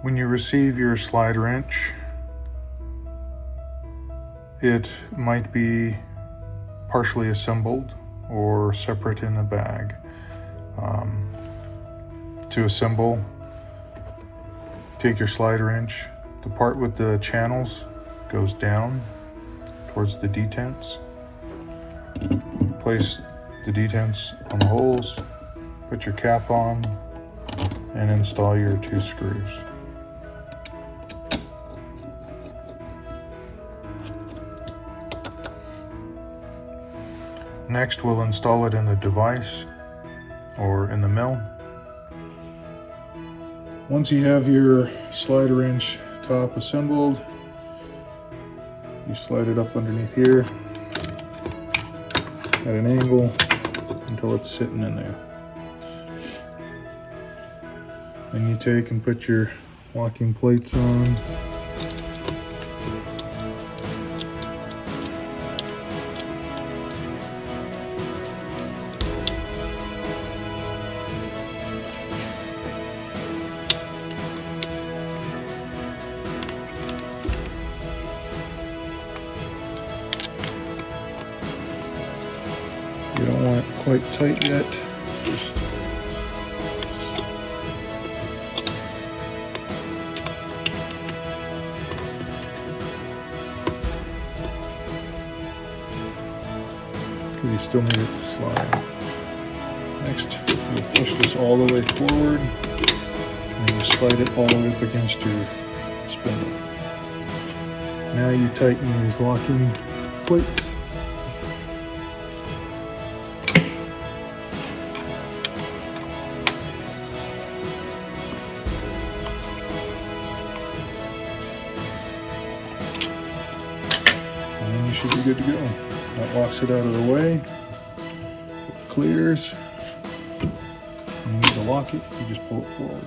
When you receive your slide wrench, it might be partially assembled or separate in a bag. To assemble, take your slide wrench. The part with the channels goes down towards the detents. Place the detents on the holes, put your cap on, and install your 2 screws. Next, we'll install it in the device or in the mill. Once you have your slide wrench top assembled, you slide it up underneath here at an angle until it's sitting in there. Then you take and put your locking plates on. You don't want it quite tight yet. Just because you still need it to slide. Next, you'll push this all the way forward and you slide it all the way up against your spindle. Now you tighten these locking plates. And then you should be good to go. That locks it out of the way. It clears. When you need to lock it, you just pull it forward.